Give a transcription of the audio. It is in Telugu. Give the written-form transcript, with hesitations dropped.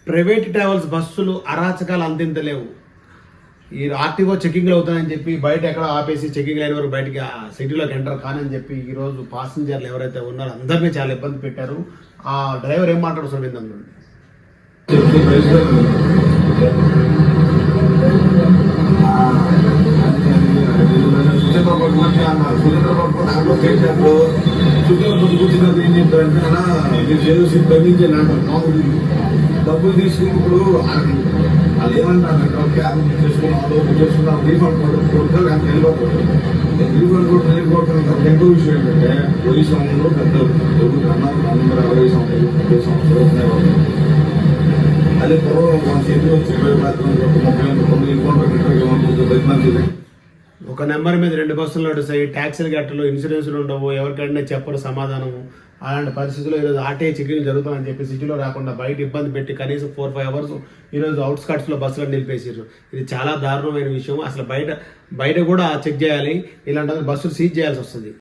ప్రైవేట్ ట్రావెల్స్ బస్సులు అరాచకాలు అంతింతలేవు. ఈ ఆర్టీఓ చెకింగ్లు అవుతాయని చెప్పి బయట ఎక్కడ ఆపేసి చెకింగ్ అయిన వరకు బయటికి సిటీలోకి ఎంటర్ కానని చెప్పి ఈరోజు పాసింజర్లు ఎవరైతే ఉన్నారో అందరినీ చాలా ఇబ్బంది పెట్టారు. ఆ డ్రైవర్ ఏం మాట్లాడుతున్నారు విందాం. కూర్చున్నప్పుడు ఏం చెప్పారంటే డబ్బులు తీసుకున్నప్పుడు వాళ్ళు ఏమంటారంటే క్యాబ్ బుక్ చేసుకున్నాం రీఫండ్ కొడుతారు కానీ వెళ్ళిపోతారు. రీఫండ్ కూడా వెళ్ళిపోవటం పెద్ద విషయం ఏంటంటే పోలీస్ సంవత్సరంలో పెద్ద అందరూ 60 సంవత్సరాలు 30 సంవత్సరాలు అదే పూర్వం మన చేతిలో 30 ఒక నెంబర్ మీద 2 బస్సులు నడుస్తాయి, ట్యాక్సీలు కట్టలు, ఇన్సూరెన్స్లు ఉండవు, ఎవరికైనా చెప్పరు సమాధానము. అలాంటి పరిస్థితుల్లో ఈరోజు ఆర్టీఐ చెకింగ్ జరుగుతుందని చెప్పి సిటీలో రాకుండా బయట ఇబ్బంది పెట్టి కనీసం 4-5 అవర్స్ ఈరోజు అవుట్స్కట్స్లో బస్సులను నిలిపేసారు. ఇది చాలా దారుణమైన విషయం. అసలు బయట కూడా చెక్ చేయాలి, ఇలాంటి బస్సులు సీజ్ చేయాల్సి వస్తుంది.